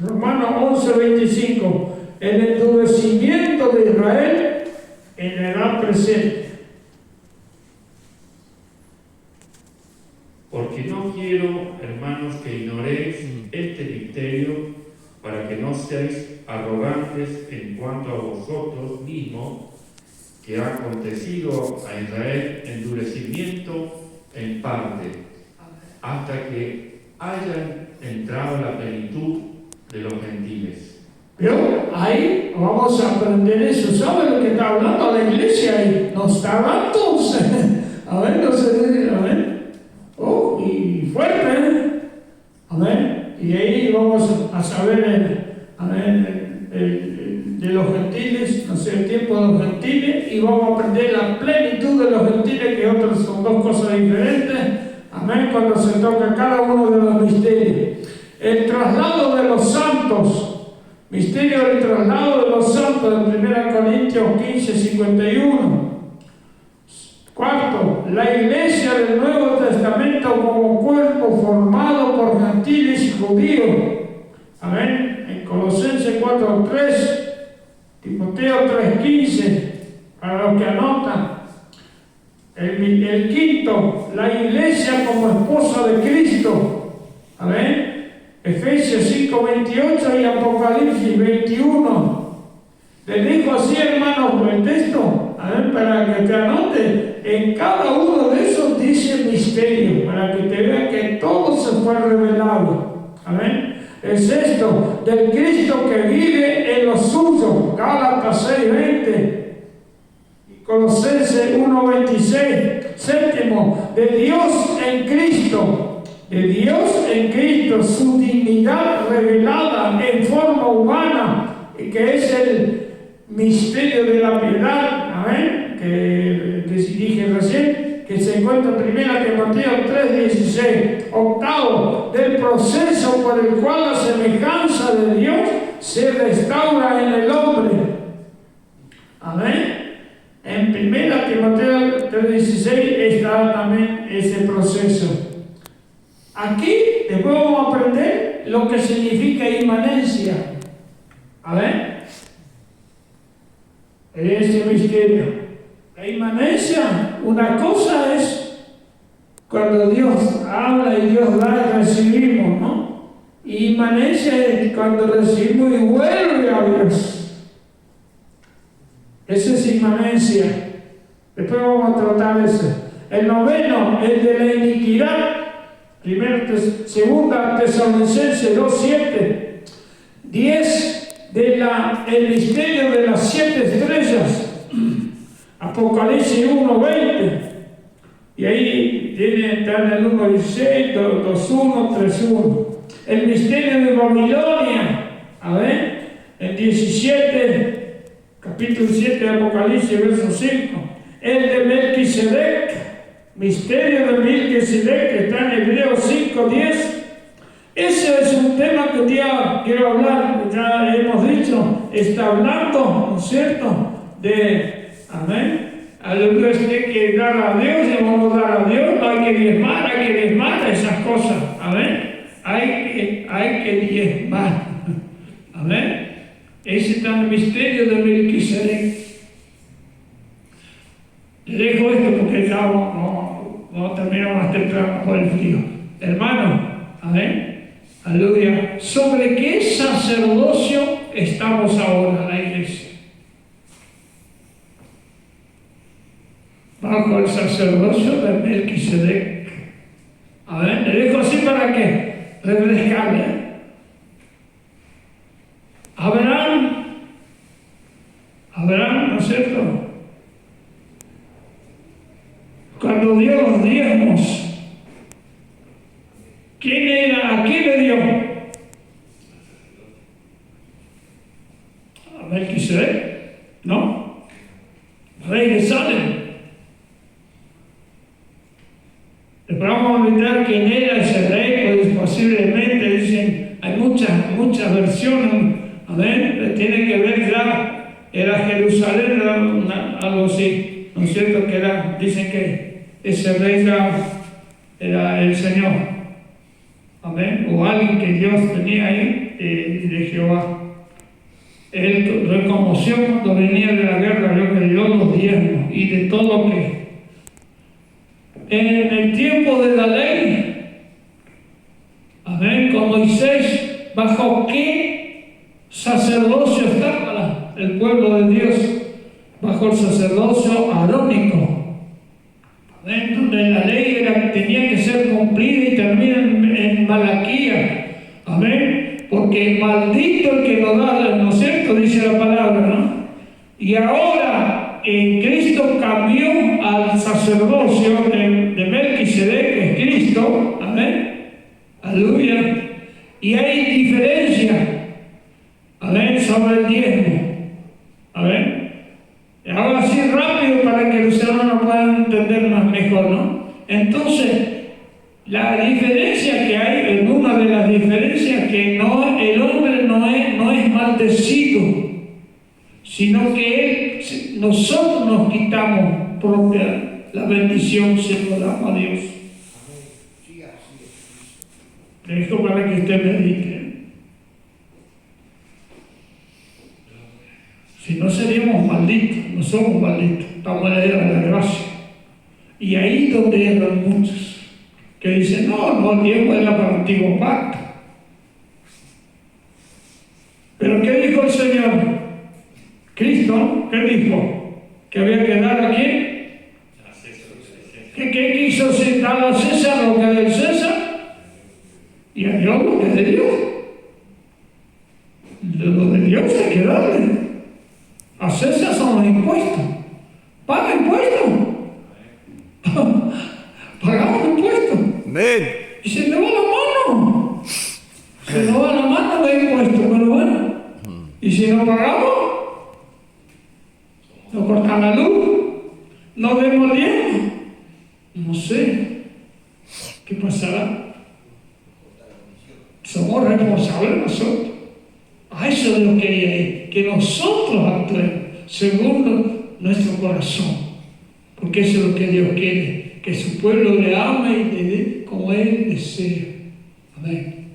Romanos 11:25. El endurecimiento de Israel en la edad presente. Porque no quiero, hermanos, que ignoréis este misterio, para que no seáis arrogantes en cuanto a vosotros mismos, que ha acontecido a Israel endurecimiento en parte, hasta que hayan entrado la plenitud de los gentiles. Pero ahí vamos a aprender eso. ¿Sabe lo que está hablando la iglesia ahí? Nos está hablando. A ver, no sé, a ver. Oh, y fuerte, a ver. Y ahí vamos a saber, de los gentiles, no sé, el tiempo de los gentiles, y vamos a aprender la plenitud de los gentiles, que otros son dos cosas diferentes. Amén, cuando se toca cada uno de los misterios. El traslado de los santos. Misterio del traslado de los santos de 1 Corintios 15:51. Cuarto, la iglesia del Nuevo Testamento como cuerpo formado por gentiles y judíos. Amén. En Colosenses 4:3, Timoteo 3:15, para los que anotan. El quinto, la iglesia como esposa de Cristo. Amén. Efesios 5:28 y Apocalipsis 21. Les dijo así, hermanos, el texto, a ver, para que te anote, en cada uno de esos dice misterio, para que te vea que todo se fue revelado. Amén. Es esto, del Cristo que vive en los suyos. Gálatas 6:20. Colosenses 1:26. Séptimo, de Dios en Cristo. De Dios en Cristo, su dignidad revelada en forma humana, que es el misterio de la piedad. Amén. Que dije recién, que se encuentra en 1 Timoteo 3:16. Octavo, del proceso por el cual la semejanza de Dios se restaura en el hombre. Amén. En 1 Timoteo 3:16 está también ese proceso. Aquí después vamos a aprender lo que significa inmanencia. Amén. Ese misterio. La inmanencia, una cosa es cuando Dios habla y Dios da y recibimos, ¿no? Y inmanencia es cuando recibimos y vuelve a Dios. Esa es inmanencia. Después vamos a tratar eso. El noveno, el de la iniquidad. Segunda Tesalonicenses 2:7. 10, el misterio de las 7 estrellas. Apocalipsis 1:20. Y ahí está en el 1:16, 2:1, 3:1. El misterio de Babilonia. A ver, el 17, capítulo 7 de Apocalipsis, verso 5. El de Melquisedec, misterio de Melquisedec, que está en Hebreos 5:10. Ese es un tema que un día quiero hablar, ya hemos dicho, está hablando, ¿no es cierto?, de, amén, a lo que hay que dar a Dios, debemos dar a Dios, hay que diezmar esas cosas, amén, hay que diezmar, amén. Ese está en el misterio de Melquisedec. Le dejo esto porque ya no termino más temprano por el frío. Hermano, amén. Aleluya. ¿Sobre qué sacerdocio estamos ahora, la iglesia? Bajo el sacerdocio de Melquisedec. A ver, le dejo así para que refrescarle. Abraham, ¿no es cierto? Cuando dio los diezmos, ¿quién era? ¿A quién le dio? ¿A Melquisedec? ¿No? Rey de Salem. Después vamos a mirar quién era ese rey, pues posiblemente dicen, hay muchas versiones, amén, tiene que ver ya, era Jerusalén, algo así, ¿no es cierto? Que dicen que ese rey era el Señor, amén, o alguien que Dios tenía ahí de Jehová. Él reconoció cuando venía de la guerra, vio que dio los diezmos y de todo lo que en el tiempo de la ley, amén, con Moisés, ¿bajo qué sacerdocio estaba el pueblo de Dios? Bajo el sacerdocio arónico, amén, donde la ley tenía que ser cumplida y termina en Malaquía, amén, porque maldito el que no da, ¿no es cierto?, dice la palabra, ¿no? Y ahora en Cristo cambió al sacerdocio de Melquisedec, que es Cristo, amén, aleluya, y hay diferencia, amén, sobre el diezmo, amén. Ahora sí rápido para que los hermanos puedan entender más mejor, ¿no? Entonces, la diferencia que hay, en una de las diferencias, que no, el hombre no es maldecido, sino que nosotros nos quitamos propia la bendición, se lo damos a Dios. Esto para que usted medite. Si no seríamos malditos, no somos malditos, estamos en la era de la gracia. Y ahí donde entran muchos que dicen, no, el diezmo era para el antiguo pacto. Pero ¿qué dijo el Señor? Cristo, ¿qué dijo? ¿Que había que dar a quién? ¿Qué quiso dar a César lo que es del César? Y a Dios lo que es de Dios. de Dios hay que darle. A César son los impuestos. ¿Paga impuestos? Pagamos impuestos. Amén. Y se le va la mano. Se nos va la mano de impuestos, pero bueno. Y si no pagamos, nos cortan la luz, no vemos bien. No sé qué pasará. Somos responsables nosotros. A eso es lo que hay, que nosotros actuemos según nuestro corazón. Porque eso es lo que Dios quiere, que su pueblo le ame y le dé como Él desea. Amén.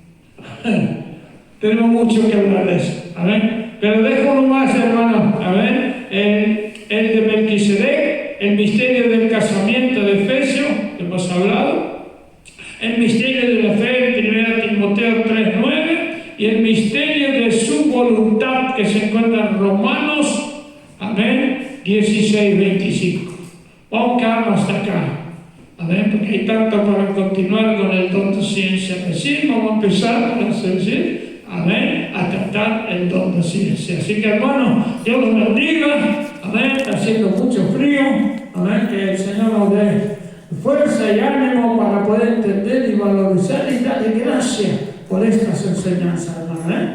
Tenemos mucho que hablar de eso. Amén. Pero dejo nomás, hermano. Amén. El de Melquisedec, el misterio del casamiento de Efesios, que hemos hablado. El misterio de la fe, 1 Timoteo 3:9. Y el misterio de su voluntad, que se encuentra en Romanos, amén, 16:25. Vamos a quedarnos hasta acá. Amén, porque hay tanto para continuar con el don de ciencia. Recién vamos a empezar, por así decir, amén, a tratar el don de ciencia. Así que, hermanos, Dios los bendiga. Amén, está haciendo mucho frío. Amén, que el Señor nos dé fuerza y ánimo para poder entender y valorizar y darle gracias por estas enseñanzas, hermano.